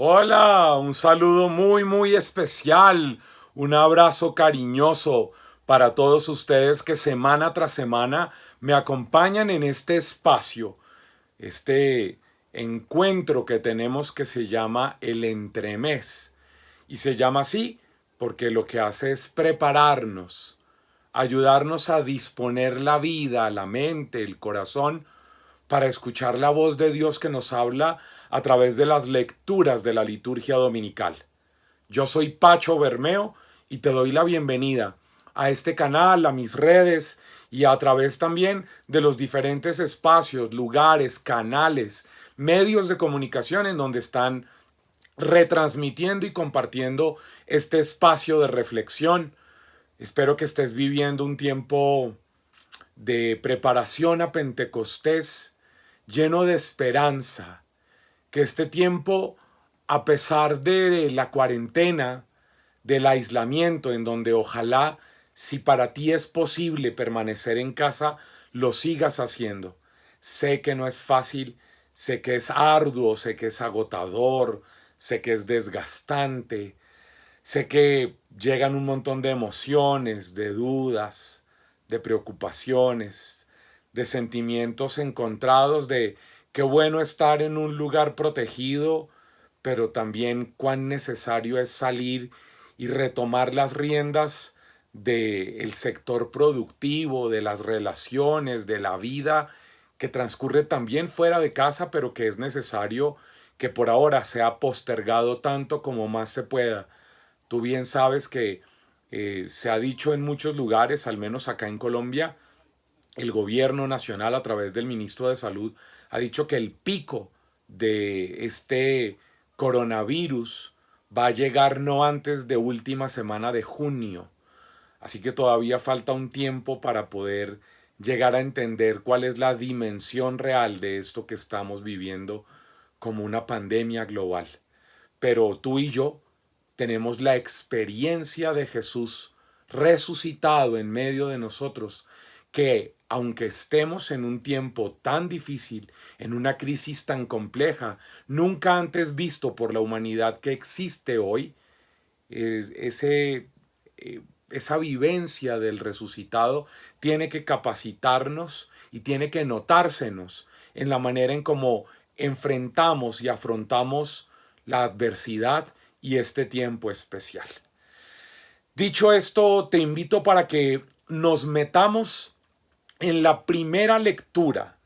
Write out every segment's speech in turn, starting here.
Hola, un saludo muy especial, un abrazo cariñoso para todos ustedes que semana tras semana me acompañan en este espacio, este encuentro que tenemos que se llama el entremés. Y se llama así porque lo que hace es prepararnos, ayudarnos a disponer la vida, la mente, el corazón para escuchar la voz de Dios que nos habla a través de las lecturas de la liturgia dominical. Yo soy Pacho Bermeo y te doy la bienvenida a este canal, a mis redes y a través también de los diferentes espacios, lugares, canales, medios de comunicación en donde están retransmitiendo y compartiendo este espacio de reflexión. Espero que estés viviendo un tiempo de preparación a Pentecostés, lleno de esperanza, que este tiempo, a pesar de la cuarentena, del aislamiento, en donde ojalá, si para ti es posible permanecer en casa, lo sigas haciendo. Sé que no es fácil, sé que es arduo, sé que es agotador, sé que es desgastante, sé que llegan un montón de emociones, de dudas, de preocupaciones, de sentimientos encontrados de qué bueno estar en un lugar protegido, pero también cuán necesario es salir y retomar las riendas del sector productivo, de las relaciones, de la vida que transcurre también fuera de casa, pero que es necesario que por ahora sea postergado tanto como más se pueda. Tú bien sabes que se ha dicho en muchos lugares, al menos acá en Colombia, el gobierno nacional a través del ministro de Salud ha dicho que el pico de este coronavirus va a llegar no antes de última semana de junio. Así que todavía falta un tiempo para poder llegar a entender cuál es la dimensión real de esto que estamos viviendo como una pandemia global. Pero tú y yo tenemos la experiencia de Jesús resucitado en medio de nosotros, que aunque estemos en un tiempo tan difícil, en una crisis tan compleja, nunca antes visto por la humanidad que existe hoy, ese, esa vivencia del resucitado tiene que capacitarnos y tiene que notársenos en la manera en cómo enfrentamos y afrontamos la adversidad y este tiempo especial. Dicho esto, te invito para que nos metamos en la primera lectura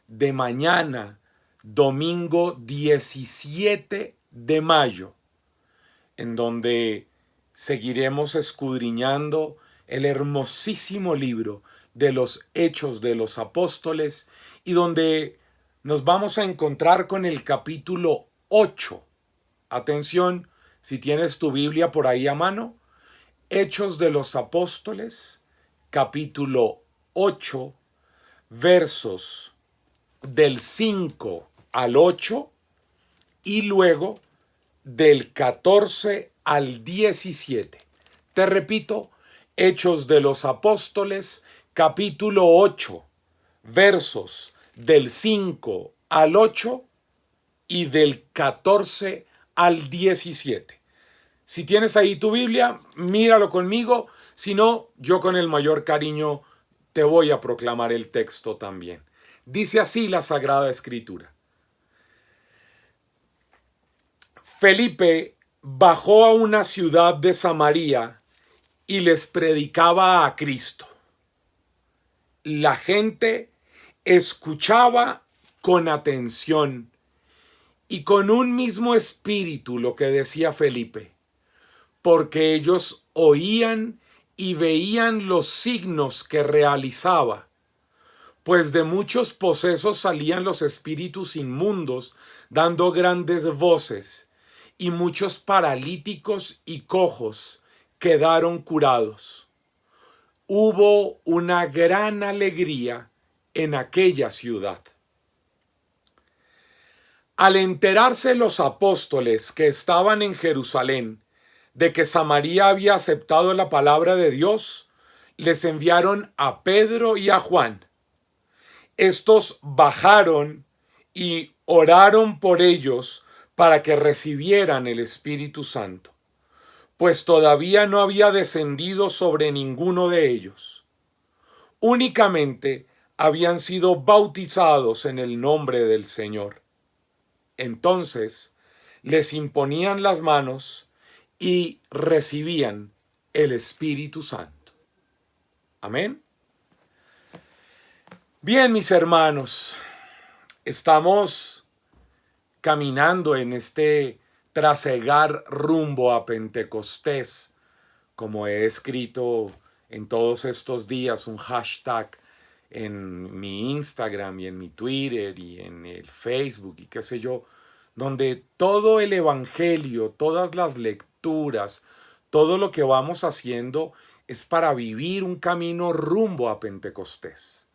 de mañana, domingo 17 de mayo, en donde seguiremos escudriñando el hermosísimo libro de los Hechos de los Apóstoles y donde nos vamos a encontrar con el capítulo 8. Atención, si tienes tu Biblia por ahí a mano, Hechos de los Apóstoles, capítulo 8, versos del 5 al 8 y luego del 14 al 17. Te repito, Hechos de los Apóstoles, capítulo 8, versos del 5 al 8 y del 14 al 17. Si tienes ahí tu Biblia, míralo conmigo. Si no, yo con el mayor cariño te voy a proclamar el texto también. Dice así la Sagrada Escritura. Felipe bajó a una ciudad de Samaria y les predicaba a Cristo. La gente escuchaba con atención y con un mismo espíritu lo que decía Felipe, porque ellos oían y veían los signos que realizaba, pues de muchos posesos salían los espíritus inmundos, dando grandes voces, y muchos paralíticos y cojos quedaron curados. Hubo una gran alegría en aquella ciudad. Al enterarse los apóstoles que estaban en Jerusalén de que Samaria había aceptado la palabra de Dios, les enviaron a Pedro y a Juan. Estos bajaron y oraron por ellos para que recibieran el Espíritu Santo, pues todavía no había descendido sobre ninguno de ellos. Únicamente habían sido bautizados en el nombre del Señor. Entonces les imponían las manos y recibían el Espíritu Santo. Amén. Bien, mis hermanos, estamos caminando en este trasegar rumbo a Pentecostés, como he escrito en todos estos días un hashtag en mi Instagram y en mi Twitter y en el Facebook y qué sé yo, donde todo el evangelio, todas las lecturas, todo lo que vamos haciendo es para vivir un camino rumbo a Pentecostés.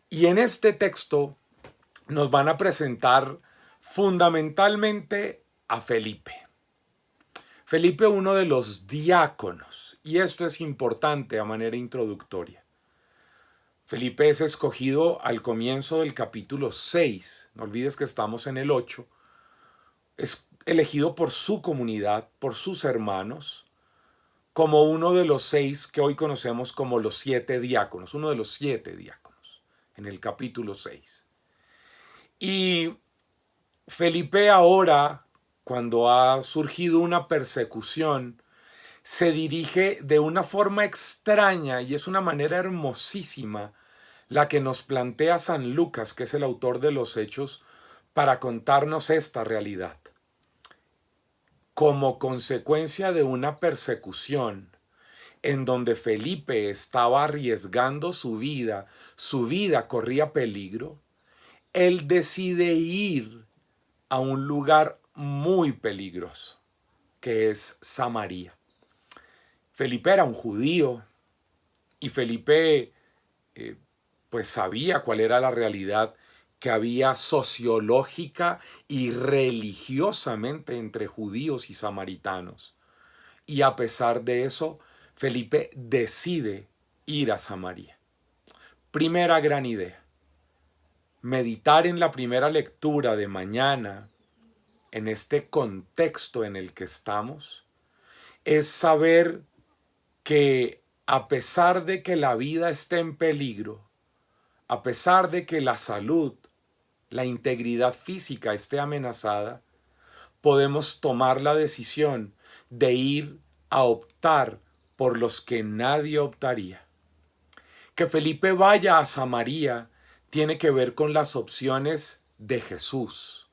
Y en este texto nos van a presentar fundamentalmente a Felipe. Felipe, uno de los diáconos, y esto es importante a manera introductoria. Felipe es escogido al comienzo del capítulo 6, no olvides que estamos en el 8, es elegido por su comunidad, por sus hermanos, como uno de los 6 que hoy conocemos como los 7 diáconos, uno de los 7 diáconos, en el capítulo 6. Y Felipe ahora, cuando ha surgido una persecución, se dirige de una forma extraña y es una manera hermosísima la que nos plantea San Lucas, que es el autor de los Hechos, para contarnos esta realidad. Como consecuencia de una persecución en donde Felipe estaba arriesgando su vida corría peligro, él decide ir a un lugar muy peligroso, que es Samaria. Felipe era un judío y Felipe pues sabía cuál era la realidad que había sociológica y religiosamente entre judíos y samaritanos. Y a pesar de eso, Felipe decide ir a Samaria. Primera gran idea. Meditar en la primera lectura de mañana, en este contexto en el que estamos, es saber que a pesar de que la vida esté en peligro, a pesar de que la salud, la integridad física esté amenazada, podemos tomar la decisión de ir a optar por los que nadie optaría. Que Felipe vaya a Samaria tiene que ver con las opciones de Jesús.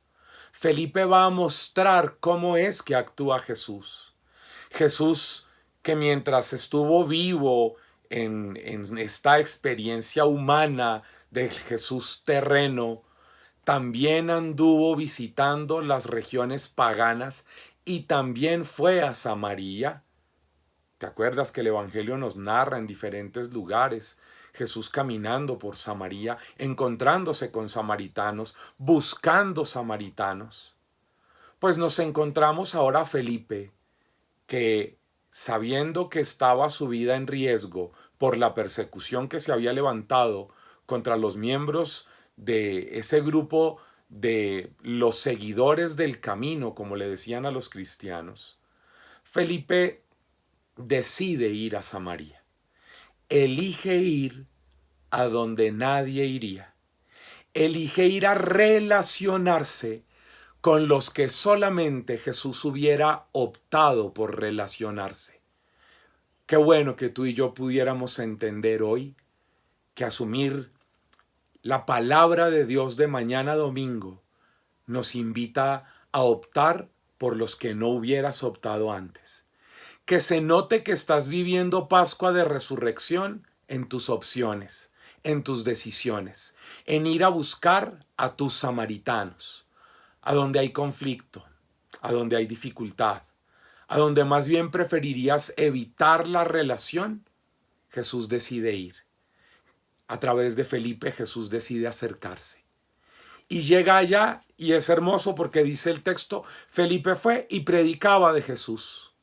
Felipe va a mostrar cómo es que actúa Jesús. Jesús que mientras estuvo vivo en esta experiencia humana del Jesús terreno, también anduvo visitando las regiones paganas y también fue a Samaria. ¿Te acuerdas que el Evangelio nos narra en diferentes lugares Jesús caminando por Samaria, encontrándose con samaritanos, buscando samaritanos? Pues nos encontramos ahora a Felipe, que sabiendo que estaba su vida en riesgo por la persecución que se había levantado contra los miembros de ese grupo de los seguidores del camino, como le decían a los cristianos, Felipe decide ir a Samaria. Elige ir a donde nadie iría. Elige ir a relacionarse con los que solamente Jesús hubiera optado por relacionarse. Qué bueno que tú y yo pudiéramos entender hoy que asumir la palabra de Dios de mañana domingo nos invita a optar por los que no hubieras optado antes. Que se note que estás viviendo Pascua de Resurrección en tus opciones, en tus decisiones, en ir a buscar a tus samaritanos, a donde hay conflicto, a donde hay dificultad, a donde más bien preferirías evitar la relación. Jesús decide ir. A través de Felipe, Jesús decide acercarse. Y llega allá y es hermoso porque dice el texto, Felipe fue y predicaba de Jesús.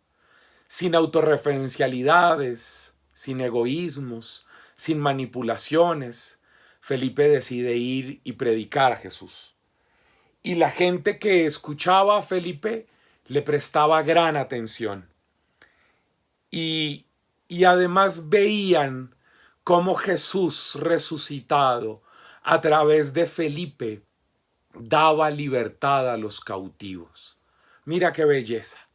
Sin autorreferencialidades, sin egoísmos, sin manipulaciones, Felipe decide ir y predicar a Jesús. Y la gente que escuchaba a Felipe le prestaba gran atención. Y, y además veían cómo Jesús resucitado a través de Felipe daba libertad a los cautivos. Mira qué belleza.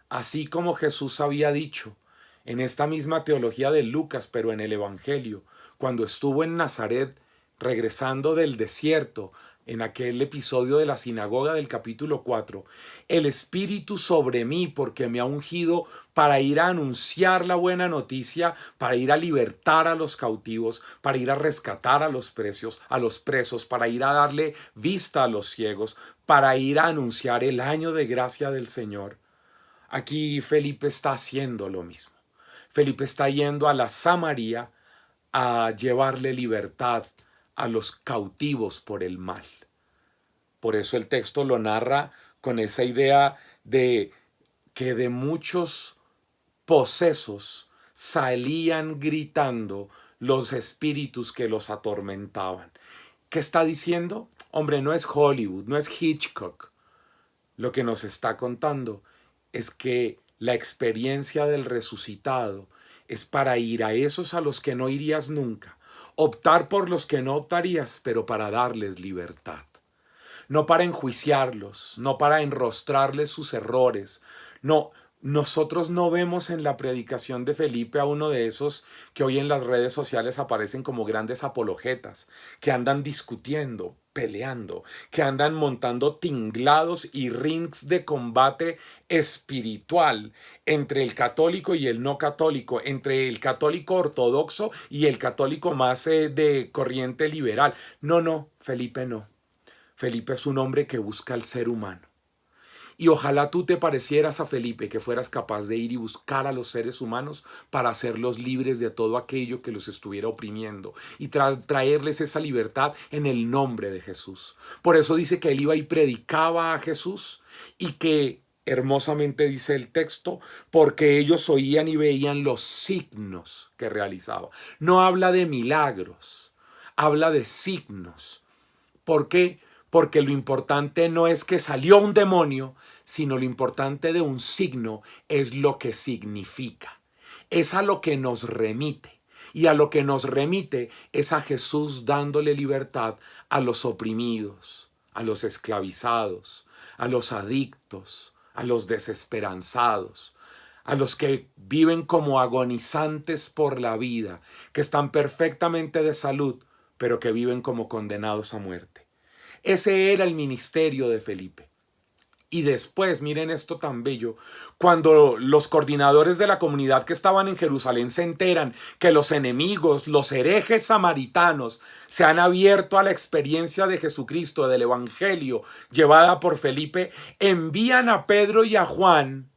Así como Jesús había dicho en esta misma teología de Lucas, pero en el Evangelio, cuando estuvo en Nazaret, regresando del desierto, en aquel episodio de la sinagoga del capítulo 4, el Espíritu sobre mí, porque me ha ungido para ir a anunciar la buena noticia, para ir a libertar a los cautivos, para ir a rescatar a los presos, para ir a darle vista a los ciegos, para ir a anunciar el año de gracia del Señor. Aquí Felipe está haciendo lo mismo. Felipe está yendo a la Samaria a llevarle libertad a los cautivos por el mal. Por eso el texto lo narra con esa idea de que de muchos posesos salían gritando los espíritus que los atormentaban. ¿Qué está diciendo? Hombre, no es Hollywood, no es Hitchcock. Lo que nos está contando es que la experiencia del resucitado es para ir a esos a los que no irías nunca, optar por los que no optarías, pero para darles libertad. No para enjuiciarlos, no para enrostrarles sus errores. No, nosotros no vemos en la predicación de Felipe a uno de esos que hoy en las redes sociales aparecen como grandes apologetas, que andan discutiendo, peleando, que andan montando tinglados y rings de combate espiritual entre el católico y el no católico, entre el católico ortodoxo y el católico más de corriente liberal. No, Felipe no. Felipe es un hombre que busca al ser humano. Y ojalá tú te parecieras a Felipe, que fueras capaz de ir y buscar a los seres humanos para hacerlos libres de todo aquello que los estuviera oprimiendo y traerles esa libertad en el nombre de Jesús. Por eso dice que él iba y predicaba a Jesús y que, hermosamente dice el texto, porque ellos oían y veían los signos que realizaba. No habla de milagros, habla de signos. ¿Por qué? Porque lo importante no es que salió un demonio, sino lo importante de un signo es lo que significa. Es a lo que nos remite. Y a lo que nos remite es a Jesús dándole libertad a los oprimidos, a los esclavizados, a los adictos, a los desesperanzados, a los que viven como agonizantes por la vida, que están perfectamente de salud, pero que viven como condenados a muerte. Ese era el ministerio de Felipe. Y después, miren esto tan bello, cuando los coordinadores de la comunidad que estaban en Jerusalén se enteran que los enemigos, los herejes samaritanos, se han abierto a la experiencia de Jesucristo, del Evangelio, llevada por Felipe, envían a Pedro y a Juan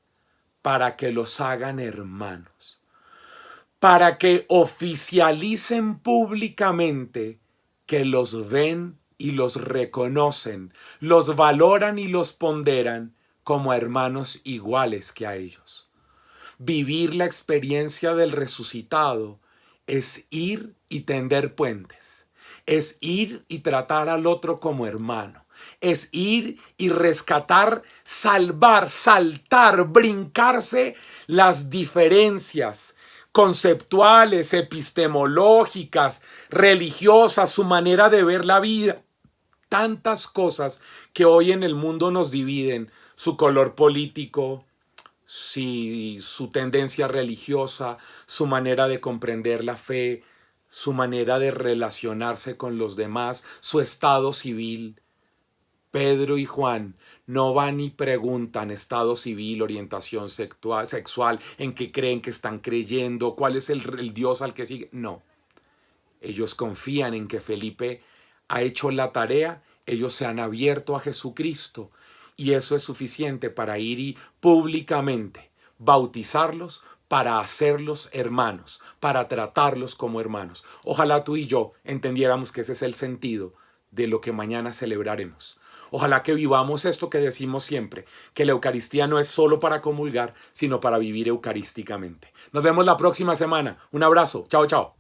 para que los hagan hermanos, para que oficialicen públicamente que los ven y los reconocen, los valoran y los ponderan como hermanos iguales que a ellos. Vivir la experiencia del resucitado es ir y tender puentes, es ir y tratar al otro como hermano, es ir y rescatar, salvar, saltar, brincarse las diferencias conceptuales, epistemológicas, religiosas, su manera de ver la vida. Tantas cosas que hoy en el mundo nos dividen, su color político, su tendencia religiosa, su manera de comprender la fe, su manera de relacionarse con los demás, su estado civil. Pedro y Juan no van y preguntan estado civil, orientación sexual, en qué creen que están creyendo, cuál es el Dios al que siguen. No, ellos confían en que Felipe ha hecho la tarea, ellos se han abierto a Jesucristo y eso es suficiente para ir y públicamente bautizarlos, para hacerlos hermanos, para tratarlos como hermanos. Ojalá tú y yo entendiéramos que ese es el sentido de lo que mañana celebraremos. Ojalá que vivamos esto que decimos siempre, que la Eucaristía no es solo para comulgar, sino para vivir eucarísticamente. Nos vemos la próxima semana. Un abrazo. Chao, chao.